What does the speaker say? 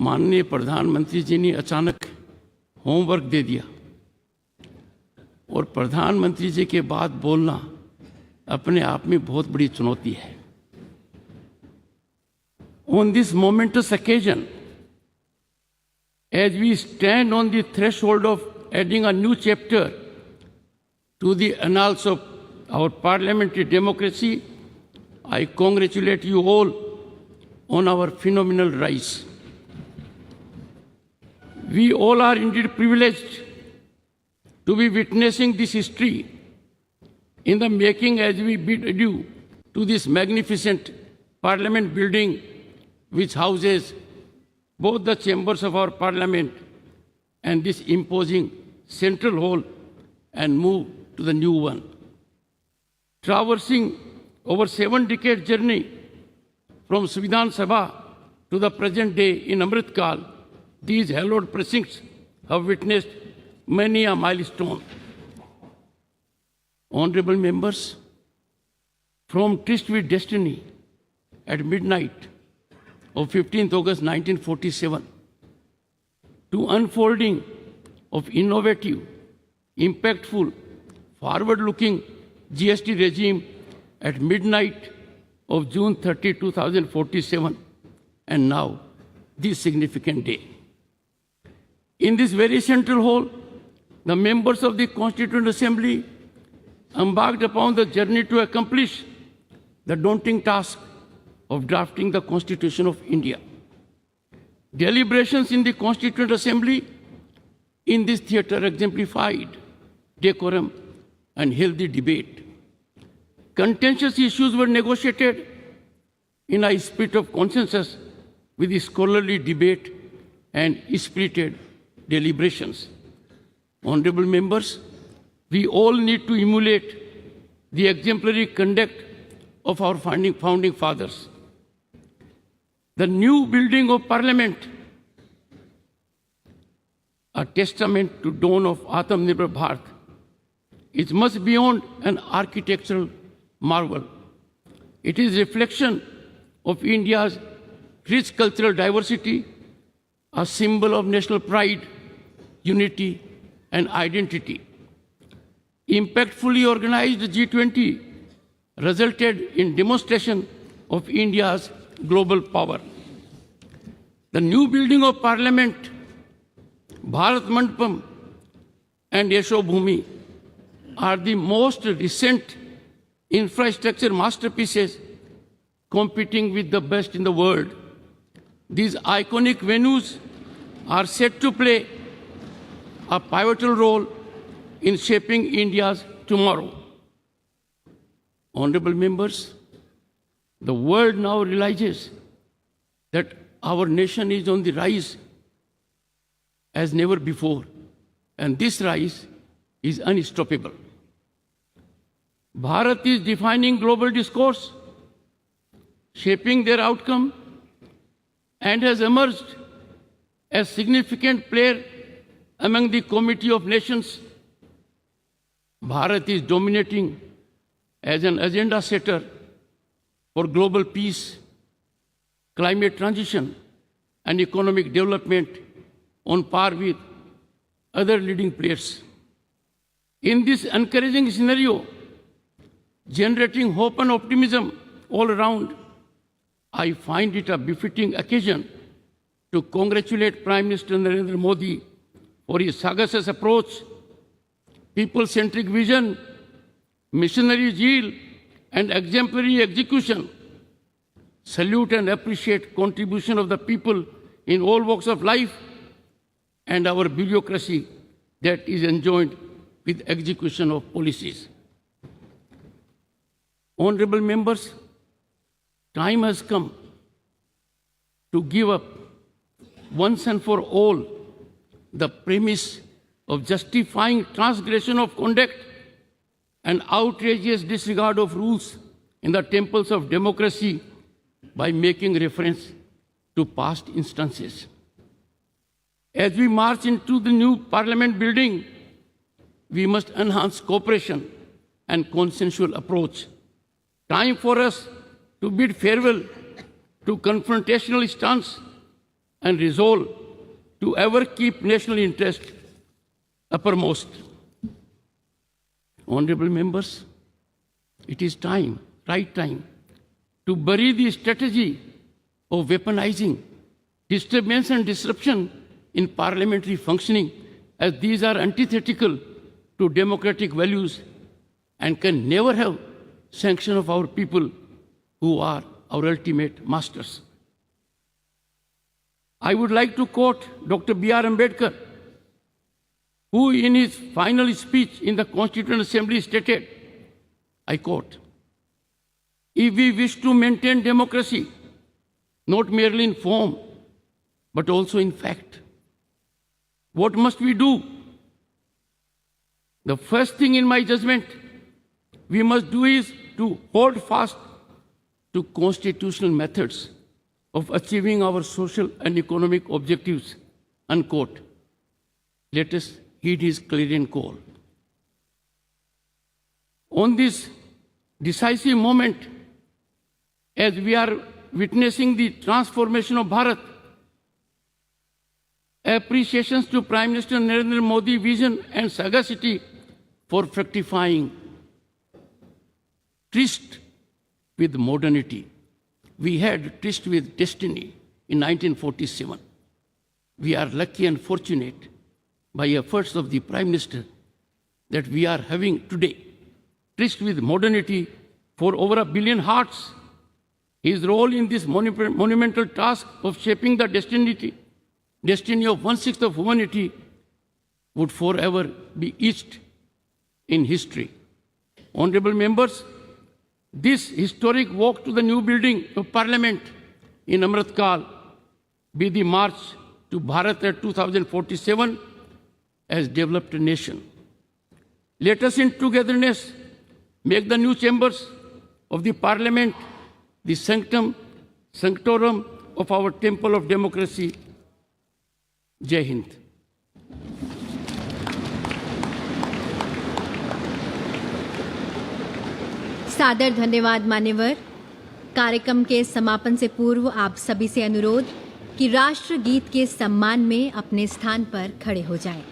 माननीय प्रधानमंत्री जी ने अचानक होमवर्क दे दिया और प्रधानमंत्री जी के बाद बोलना अपने आप में बहुत बड़ी चुनौती है। On this momentous occasion, as we stand on the threshold of adding a new chapter to the annals of our parliamentary democracy, I congratulate you all on our phenomenal rise. We all are indeed privileged to be witnessing this history in the making as we bid adieu to this magnificent parliament building which houses both the chambers of our parliament and this imposing central hall, and move to the new one. Traversing over 7-decade journey from Svidhan Sabha to the present day in Amritkal, these hallowed precincts have witnessed many a milestone. Honorable members, from tryst with destiny at midnight of 15th August 1947 to unfolding of innovative, impactful, forward-looking GST regime at midnight of June 30, 2047, and now this significant day. In this very central hall, the members of the Constituent Assembly embarked upon the journey to accomplish the daunting task of drafting the Constitution of India. Deliberations in the Constituent Assembly in this theatre exemplified decorum and healthy debate. Contentious issues were negotiated in a spirit of consensus with scholarly debate and spirited deliberations. Honorable members, we all need to emulate the exemplary conduct of our founding fathers. The new building of Parliament, a testament to dawn of Atmanirbhar Bharat, is much beyond an architectural marvel. It is a reflection of India's rich cultural diversity, a symbol of national pride, unity, and identity. Impactfully organized G20 resulted in demonstration of India's global power. The new building of Parliament, Bharat Mandapam and Yasho Bhumi are the most recent infrastructure masterpieces competing with the best in the world. These iconic venues are set to play a pivotal role in shaping India's tomorrow. Honorable members, the world now realizes that our nation is on the rise as never before, and this rise is unstoppable. Bharat is defining global discourse, shaping their outcome, and has emerged as significant player among the Committee of Nations. Bharat is dominating as an agenda setter for global peace, climate transition, and economic development on par with other leading players. In this encouraging scenario, generating hope and optimism all around, I find it a befitting occasion to congratulate Prime Minister Narendra Modi for his sagacious approach, people-centric vision, missionary zeal, and exemplary execution. Salute and appreciate contribution of the people in all walks of life and our bureaucracy that is enjoined with execution of policies. Honorable members, time has come to give up once and for all the premise of justifying transgression of conduct and outrageous disregard of rules in the temples of democracy by making reference to past instances. As we march into the new Parliament building, we must enhance cooperation and consensual approach. Time for us to bid farewell to confrontational stance and resolve to ever keep national interest uppermost. Honorable members, it is time, right time, to bury the strategy of weaponizing disturbance and disruption in parliamentary functioning, as these are antithetical to democratic values and can never have sanction of our people who are our ultimate masters. I would like to quote Dr. B.R. Ambedkar, who in his final speech in the Constituent Assembly stated, I quote, "If we wish to maintain democracy, not merely in form, but also in fact, what must we do? The first thing in my judgment we must do is to hold fast to constitutional methods of achieving our social and economic objectives," unquote. Let us heed his clarion call. On this decisive moment, as we are witnessing the transformation of Bharat, appreciations to Prime Minister Narendra Modi's vision and sagacity for fructifying tryst with modernity. We had tryst with destiny in 1947. We are lucky and fortunate by efforts of the Prime Minister that we are having today tryst with modernity for over 1 billion hearts. His role in this monumental task of shaping the destiny of 1/6 of humanity would forever be etched in history. Honorable members, this historic walk to the new building of Parliament in Amrit Kal be the march to Bharat at 2047 as developed nation. Let us in togetherness make the new chambers of the Parliament the sanctum sanctorum of our temple of democracy. Jai Hind. सादर धन्यवाद मान्यवर। कार्यक्रम के समापन से पूर्व आप सभी से अनुरोध कि राष्ट्रगीत के सम्मान में अपने स्थान पर खड़े हो जाएं।